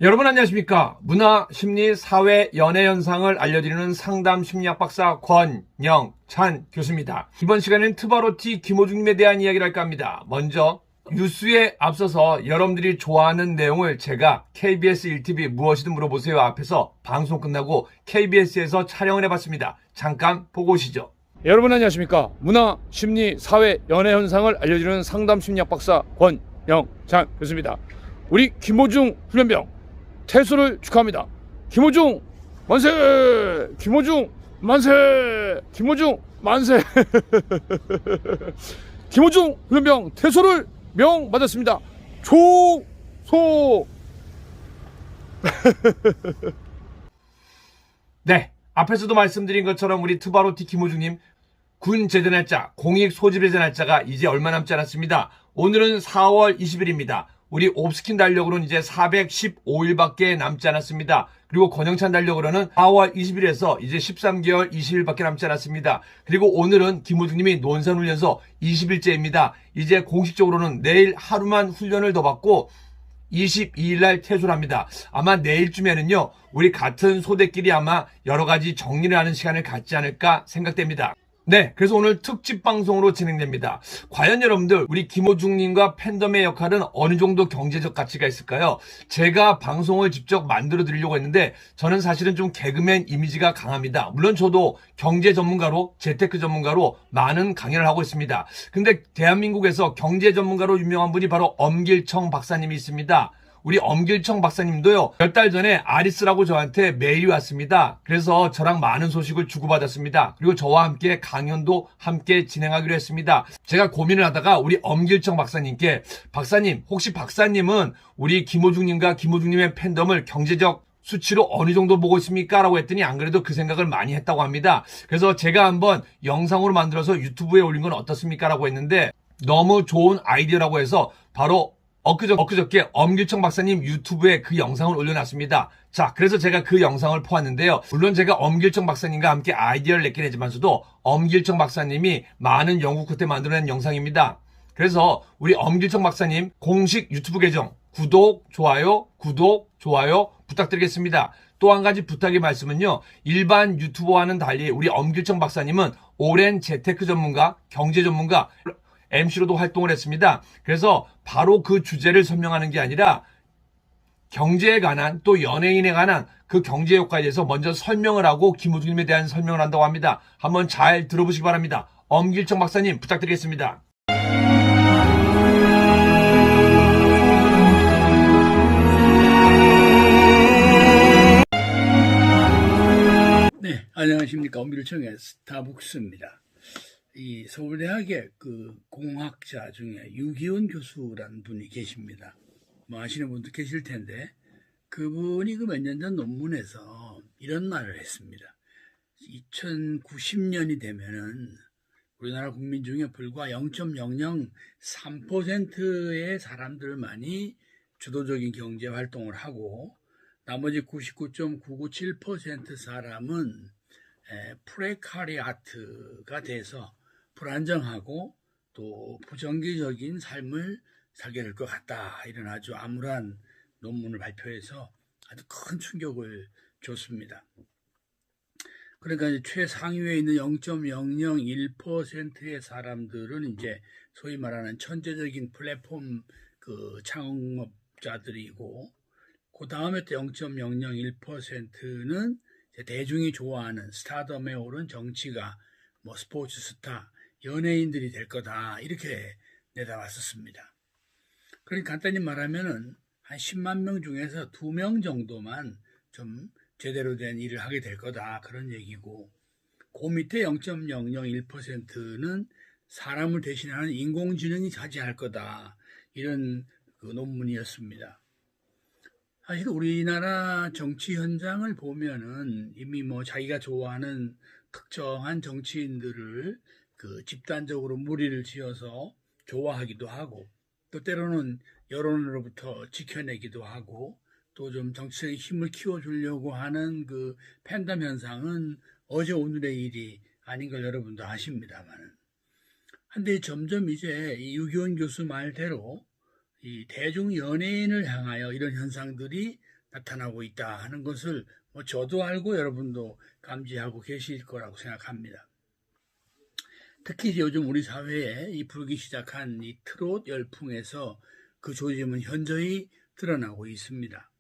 여러분 안녕하십니까? 문화, 심리, 사회, 연애 현상을 알려드리는 상담 심리학 박사 권영찬 교수입니다. 이번 시간에는 트바로티 김호중님에 대한 이야기를 할까 합니다. 먼저 뉴스에 앞서서 여러분들이 좋아하는 내용을 제가 KBS 1TV 무엇이든 물어보세요 앞에서 방송 끝나고 KBS에서 촬영을 해봤습니다. 잠깐 보고 오시죠. 여러분 안녕하십니까? 문화, 심리, 사회, 연애 현상을 알려드리는 상담 심리학 박사 권영찬 교수입니다. 우리 김호중 훈련병 퇴소를 축하합니다. 김호중 만세! 김호중 만세! 김호중 만세! 김호중 훈련병 퇴소를 명받았습니다. 조소! 네, 앞에서도 말씀드린 것처럼 우리 트바로티 김호중님 군 제대 날짜, 공익 소집 제대 날짜가 이제 얼마 남지 않았습니다. 오늘은 4월 20일입니다. 우리 옵스킨 달력으로는 이제 415일밖에 남지 않았습니다. 그리고 권영찬 달력으로는 4월 20일에서 이제 13개월 20일밖에 남지 않았습니다. 그리고 오늘은 김호중님이 논산훈련소 20일째입니다. 이제 공식적으로는 내일 하루만 훈련을 더 받고 22일 날 퇴소를 합니다. 아마 내일쯤에는요, 우리 같은 소대끼리 아마 여러 가지 정리를 하는 시간을 갖지 않을까 생각됩니다. 네, 그래서 오늘 특집 방송으로 진행됩니다. 과연 여러분들 우리 김호중님과 팬덤의 역할은 어느 정도 경제적 가치가 있을까요? 제가 방송을 직접 만들어 드리려고 했는데 저는 사실은 좀 개그맨 이미지가 강합니다. 물론 저도 경제 전문가로 재테크 전문가로 많은 강연을 하고 있습니다. 근데 대한민국에서 경제 전문가로 유명한 분이 바로 엄길청 박사님이 있습니다. 우리 엄길청 박사님도요, 몇 달 전에 아리스라고 저한테 메일이 왔습니다. 그래서 저랑 많은 소식을 주고받았습니다. 그리고 저와 함께 강연도 함께 진행하기로 했습니다. 제가 고민을 하다가 우리 엄길청 박사님께, 박사님, 혹시 박사님은 우리 김호중님과 김호중님의 팬덤을 경제적 수치로 어느 정도 보고 있습니까? 라고 했더니 안 그래도 그 생각을 많이 했다고 합니다. 그래서 제가 한번 영상으로 만들어서 유튜브에 올린 건 어떻습니까? 라고 했는데 너무 좋은 아이디어라고 해서 바로 엊그저께 엄길청 박사님 유튜브에 그 영상을 올려놨습니다. 자, 그래서 제가 그 영상을 보았는데요. 물론 제가 엄길청 박사님과 함께 아이디어를 냈긴 했지만서도 엄길청 박사님이 많은 연구 끝에 만들어낸 영상입니다. 그래서 우리 엄길청 박사님 공식 유튜브 계정 구독, 좋아요 부탁드리겠습니다. 또 한 가지 부탁의 말씀은요. 일반 유튜버와는 달리 우리 엄길청 박사님은 오랜 재테크 전문가, 경제 전문가, MC로도 활동을 했습니다. 그래서 바로 그 주제를 설명하는 게 아니라 경제에 관한 또 연예인에 관한 그 경제 효과에 대해서 먼저 설명을 하고 김호중님에 대한 설명을 한다고 합니다. 한번 잘 들어보시기 바랍니다. 엄길청 박사님 부탁드리겠습니다. 네, 안녕하십니까. 엄길청의 스타북스입니다. 이 서울대학의 그 공학자 중에 유기훈 교수라는 분이 계십니다. 뭐 아시는 분도 계실 텐데, 그분이 그 몇 년 전 논문에서 이런 말을 했습니다. 2090년이 되면은 우리나라 국민 중에 불과 0.003%의 사람들만이 주도적인 경제 활동을 하고, 나머지 99.997% 사람은 프레카리아트가 돼서 불안정하고 또 부정기적인 삶을 살게 될 것 같다. 이런 아주 암울한 논문을 발표해서 아주 큰 충격을 줬습니다. 그러니까 이제 최상위에 있는 0.001%의 사람들은 이제 소위 말하는 천재적인 플랫폼 그 창업자들이고, 그 다음에 또 0.001%는 대중이 좋아하는 스타덤에 오른 정치가, 뭐 스포츠 스타, 연예인들이 될 거다. 이렇게 내다봤었습니다. 그러니까 간단히 말하면은 한 10만 명 중에서 2명 정도만 좀 제대로 된 일을 하게 될 거다. 그런 얘기고, 그 밑에 0.001%는 사람을 대신하는 인공지능이 차지할 거다. 이런 그 논문이었습니다. 사실 우리나라 정치 현장을 보면은 이미 뭐 자기가 좋아하는 특정한 정치인들을 그 집단적으로 무리를 지어서 좋아하기도 하고, 또 때로는 여론으로부터 지켜내기도 하고, 또 좀 정치적인 힘을 키워주려고 하는 그 팬덤 현상은 어제 오늘의 일이 아닌 걸 여러분도 아십니다만, 근데 점점 이제 이 유기훈 교수 말대로 이 대중 연예인을 향하여 이런 현상들이 나타나고 있다 하는 것을 뭐 저도 알고 여러분도 감지하고 계실 거라고 생각합니다. 특히 요즘 우리 사회에 이 불기 시작한 이 트롯 열풍에서 그 조짐은 현저히 드러나고 있습니다.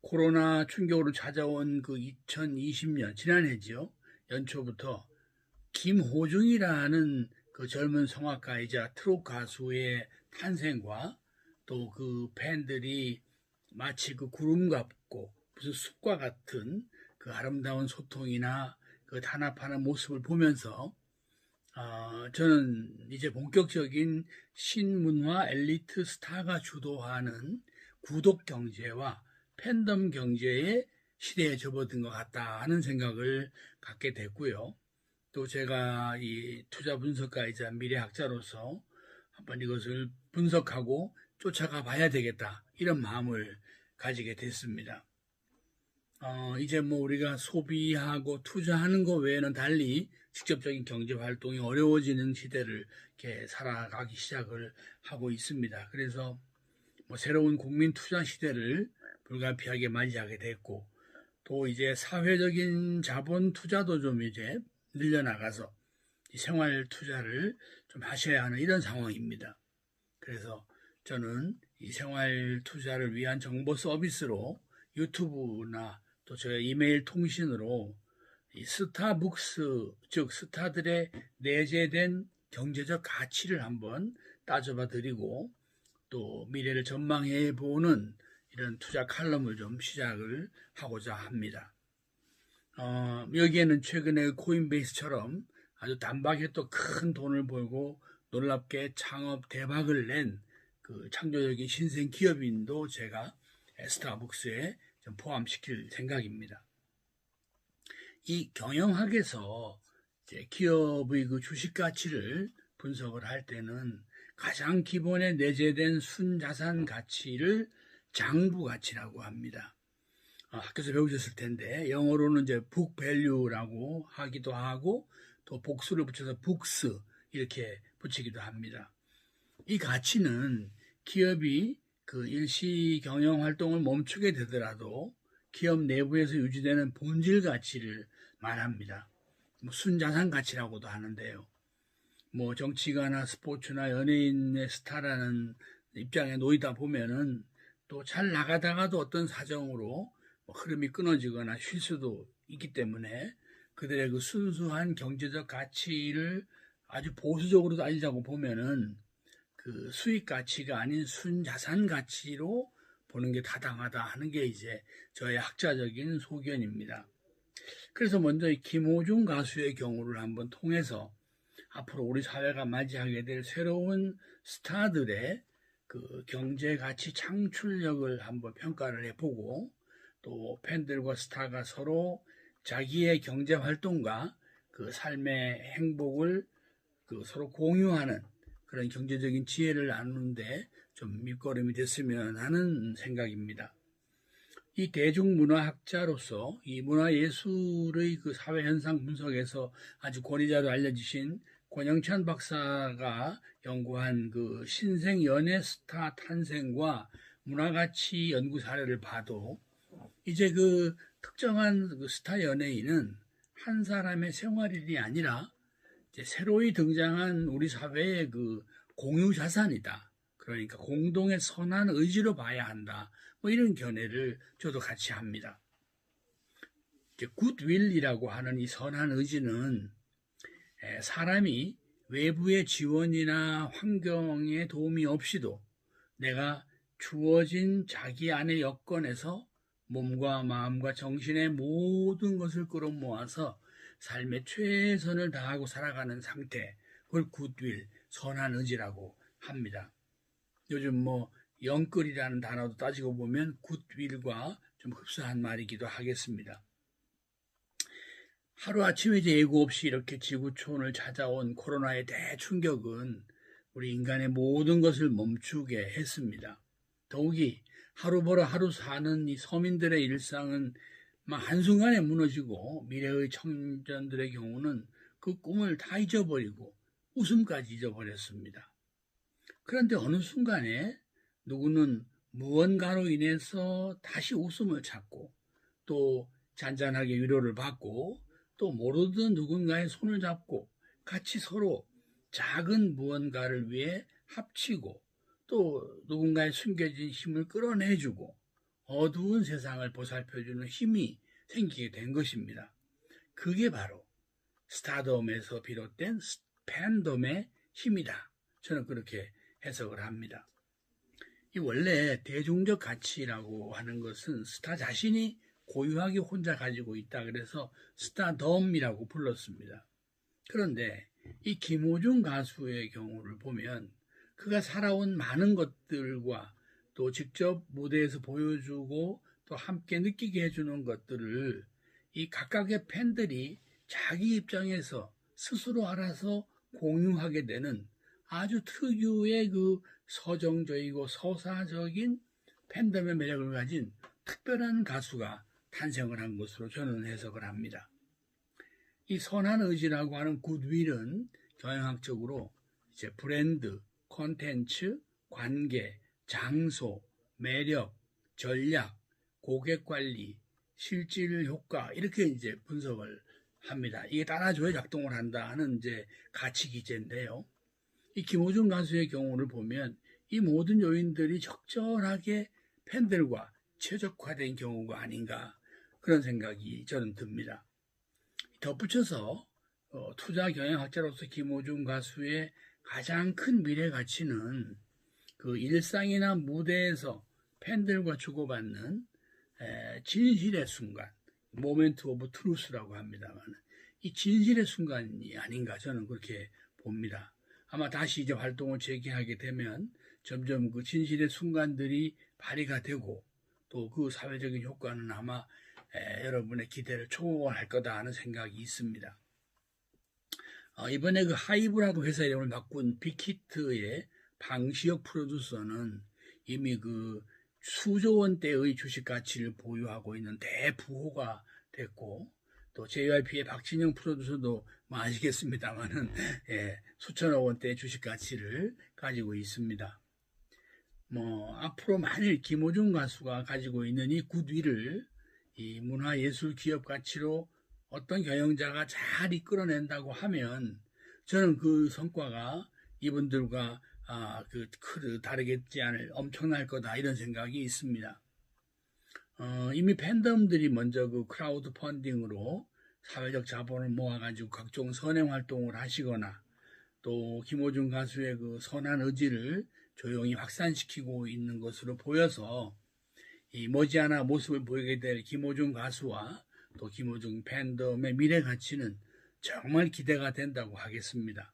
코로나 충격으로 찾아온 그 2020년 지난해죠. 연초부터 김호중이라는 그 젊은 성악가이자 트롯 가수의 탄생과 또 그 팬들이 마치 그 구름 같고 무슨 숲과 같은 그 아름다운 소통이나 그 단합하는 모습을 보면서 저는 이제 본격적인 신문화 엘리트 스타가 주도하는 구독 경제와 팬덤 경제의 시대에 접어든 것 같다 하는 생각을 갖게 됐고요. 또 제가 이 투자 분석가이자 미래학자로서 한번 이것을 분석하고 쫓아가 봐야 되겠다 이런 마음을 가지게 됐습니다. 이제 뭐 우리가 소비하고 투자하는 것 외에는 달리 직접적인 경제 활동이 어려워지는 시대를 이렇게 살아가기 시작을 하고 있습니다. 그래서 뭐 새로운 국민 투자 시대를 불가피하게 맞이하게 됐고, 또 이제 사회적인 자본 투자도 좀 이제 늘려나가서 생활 투자를 좀 하셔야 하는 이런 상황입니다. 그래서 저는 이 생활 투자를 위한 정보 서비스로 유튜브나 또 저의 이메일 통신으로 이 스타북스, 즉 스타들의 내재된 경제적 가치를 한번 따져봐 드리고 또 미래를 전망해 보는 이런 투자 칼럼을 좀 시작을 하고자 합니다. 여기에는 최근에 코인베이스처럼 아주 단박에 또 큰 돈을 벌고 놀랍게 창업 대박을 낸 그 창조적인 신생 기업인도 제가 스타벅스에 좀 포함시킬 생각입니다. 이 경영학에서 이제 기업의 그 주식 가치를 분석을 할 때는 가장 기본에 내재된 순자산 가치를 장부 가치라고 합니다. 학교에서 배우셨을 텐데 영어로는 이제 book value라고 하기도 하고 또 복수를 붙여서 books 이렇게 붙이기도 합니다. 이 가치는 기업이 그 일시 경영 활동을 멈추게 되더라도 기업 내부에서 유지되는 본질 가치를 말합니다. 뭐 순자산 가치라고도 하는데요. 뭐 정치가나 스포츠나 연예인의 스타라는 입장에 놓이다 보면은 또 잘 나가다가도 어떤 사정으로 흐름이 끊어지거나 쉴 수도 있기 때문에 그들의 그 순수한 경제적 가치를 아주 보수적으로 따지자고 보면은 그 수익 가치가 아닌 순자산 가치로 보는 게 타당하다 하는 게 이제 저의 학자적인 소견입니다. 그래서 먼저 이 김호중 가수의 경우를 한번 통해서 앞으로 우리 사회가 맞이하게 될 새로운 스타들의 그 경제 가치 창출력을 한번 평가를 해보고 또 팬들과 스타가 서로 자기의 경제 활동과 그 삶의 행복을 그 서로 공유하는 그런 경제적인 지혜를 나누는데 좀 밑거름이 됐으면 하는 생각입니다. 이 대중문화학자로서 이 문화예술의 그 사회현상 분석에서 아주 권위자로 알려지신 권영찬 박사가 연구한 그 신생 연예 스타 탄생과 문화가치 연구 사례를 봐도 이제 그 특정한 그 스타 연예인은 한 사람의 생활일이 아니라 이제 새로이 등장한 우리 사회의 그 공유 자산이다. 그러니까 공동의 선한 의지로 봐야 한다. 뭐 이런 견해를 저도 같이 합니다. 이제 굿윌이라고 하는 이 선한 의지는 사람이 외부의 지원이나 환경의 도움이 없이도 내가 주어진 자기 안의 여건에서 몸과 마음과 정신의 모든 것을 끌어모아서 삶의 최선을 다하고 살아가는 상태, 그걸 굿윌, 선한 의지라고 합니다. 요즘 뭐 영끌이라는 단어도 따지고 보면 굿윌과 좀 흡사한 말이기도 하겠습니다. 하루아침에 이제 예고 없이 이렇게 지구촌을 찾아온 코로나의 대충격은 우리 인간의 모든 것을 멈추게 했습니다. 더욱이 하루 벌어 하루 사는 이 서민들의 일상은 한순간에 무너지고 미래의 청년들의 경우는 그 꿈을 다 잊어버리고 웃음까지 잊어버렸습니다. 그런데 어느 순간에 누구는 무언가로 인해서 다시 웃음을 찾고 또 잔잔하게 위로를 받고 또 모르던 누군가의 손을 잡고 같이 서로 작은 무언가를 위해 합치고 또 누군가의 숨겨진 힘을 끌어내주고 어두운 세상을 보살펴주는 힘이 생기게 된 것입니다. 그게 바로 스타덤에서 비롯된 팬덤의 힘이다. 저는 그렇게 해석을 합니다. 이 원래 대중적 가치라고 하는 것은 스타 자신이 고유하게 혼자 가지고 있다. 그래서 스타덤이라고 불렀습니다. 그런데 이 김호중 가수의 경우를 보면 그가 살아온 많은 것들과 또 직접 무대에서 보여주고 또 함께 느끼게 해주는 것들을 이 각각의 팬들이 자기 입장에서 스스로 알아서 공유하게 되는 아주 특유의 그 서정적이고 서사적인 팬덤의 매력을 가진 특별한 가수가 탄생을 한 것으로 저는 해석을 합니다. 이 선한 의지라고 하는 굿윌은 경영학적으로 이제 브랜드, 콘텐츠, 관계, 장소, 매력, 전략, 고객 관리, 실질 효과 이렇게 이제 분석을 합니다. 이게 따라줘야 작동을 한다는 이제 가치 기제인데요. 이 김호중 가수의 경우를 보면 이 모든 요인들이 적절하게 팬들과 최적화된 경우가 아닌가 그런 생각이 저는 듭니다. 덧붙여서 투자 경영학자로서 김호중 가수의 가장 큰 미래 가치는 그 일상이나 무대에서 팬들과 주고받는 진실의 순간, 모멘트 오브 트루스라고 합니다만 이 진실의 순간이 아닌가 저는 그렇게 봅니다. 아마 다시 이제 활동을 재개하게 되면 점점 그 진실의 순간들이 발휘가 되고 또 그 사회적인 효과는 아마 여러분의 기대를 초월할 거다 하는 생각이 있습니다. 이번에 그 하이브라고 회사 이름을 바꾼 빅히트의 방시혁 프로듀서는 이미 그 수조 원대의 주식 가치를 보유하고 있는 대부호가 됐고 또 JYP의 박진영 프로듀서도 뭐 아시겠습니다만은 수천억 원대의 주식 가치를 가지고 있습니다. 앞으로 만일 김호중 가수가 가지고 있는 이 굿윌을 이 문화예술 기업 가치로 어떤 경영자가 잘 이끌어낸다고 하면 저는 그 성과가 이분들과 다르겠지 않을 엄청날 거다 이런 생각이 있습니다. 이미 팬덤들이 먼저 그 크라우드 펀딩으로 사회적 자본을 모아가지고 각종 선행 활동을 하시거나 또 김호중 가수의 그 선한 의지를 조용히 확산시키고 있는 것으로 보여서 이 머지않아 모습을 보이게 될 김호중 가수와 또 김호중 팬덤의 미래 가치는 정말 기대가 된다고 하겠습니다.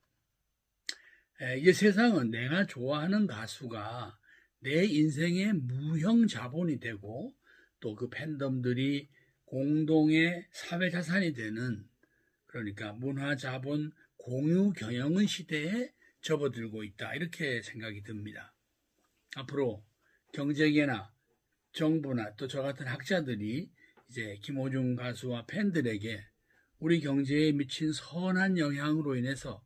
이제 세상은 내가 좋아하는 가수가 내 인생의 무형 자본이 되고 또 그 팬덤들이 공동의 사회 자산이 되는 그러니까 문화 자본 공유 경영의 시대에 접어들고 있다 이렇게 생각이 듭니다. 앞으로 경제계나 정부나 또 저 같은 학자들이 이제 김호중 가수와 팬들에게 우리 경제에 미친 선한 영향으로 인해서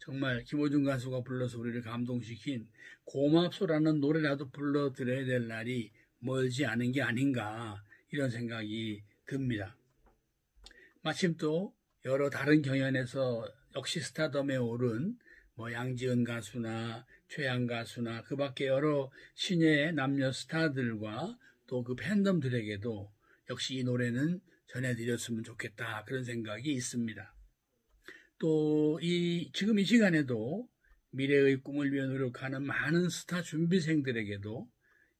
정말 김호중 가수가 불러서 우리를 감동시킨 고맙소라는 노래라도 불러드려야 될 날이 멀지 않은 게 아닌가 이런 생각이 듭니다. 마침 또 여러 다른 경연에서 역시 스타덤에 오른 양지은 가수나 최양 가수나 그 밖에 여러 신예의 남녀 스타들과 또 그 팬덤들에게도 역시 이 노래는 전해드렸으면 좋겠다 그런 생각이 있습니다. 또 지금 이 시간에도 미래의 꿈을 위해 노력하는 많은 스타 준비생들에게도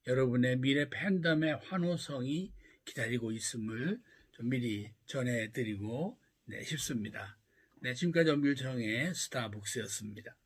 여러분의 미래 팬덤의 환호성이 기다리고 있음을 좀 미리 전해드리고 싶습니다. 지금까지 엄길청의 스타북스였습니다.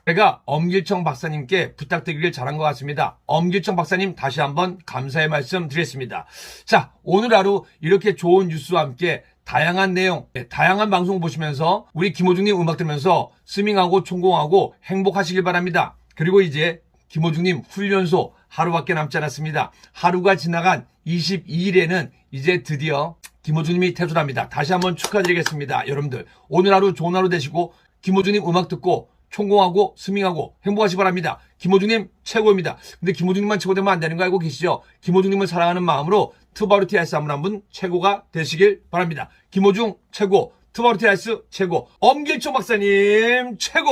제가 엄길청 박사님께 부탁드리길 잘한 것 같습니다. 엄길청 박사님 다시 한번 감사의 말씀 드리겠습니다. 자, 오늘 하루 이렇게 좋은 뉴스와 함께 다양한 내용, 다양한 방송 보시면서 우리 김호중님 음악 들으면서 스밍하고 총공하고 행복하시길 바랍니다. 그리고 이제 김호중님 훈련소 하루밖에 남지 않았습니다. 하루가 지나간 22일에는 이제 드디어 김호중님이 퇴소합니다. 다시 한번 축하드리겠습니다. 여러분들 오늘 하루 좋은 하루 되시고 김호중님 음악 듣고 총공하고 스밍하고 행복하시 바랍니다. 김호중님 최고입니다. 근데 김호중님만 최고 되면 안 되는 거 알고 계시죠? 김호중님을 사랑하는 마음으로 트바루티 아이스 한분 최고가 되시길 바랍니다. 김호중 최고, 트바루티 아이스 최고, 엄길초 박사님 최고!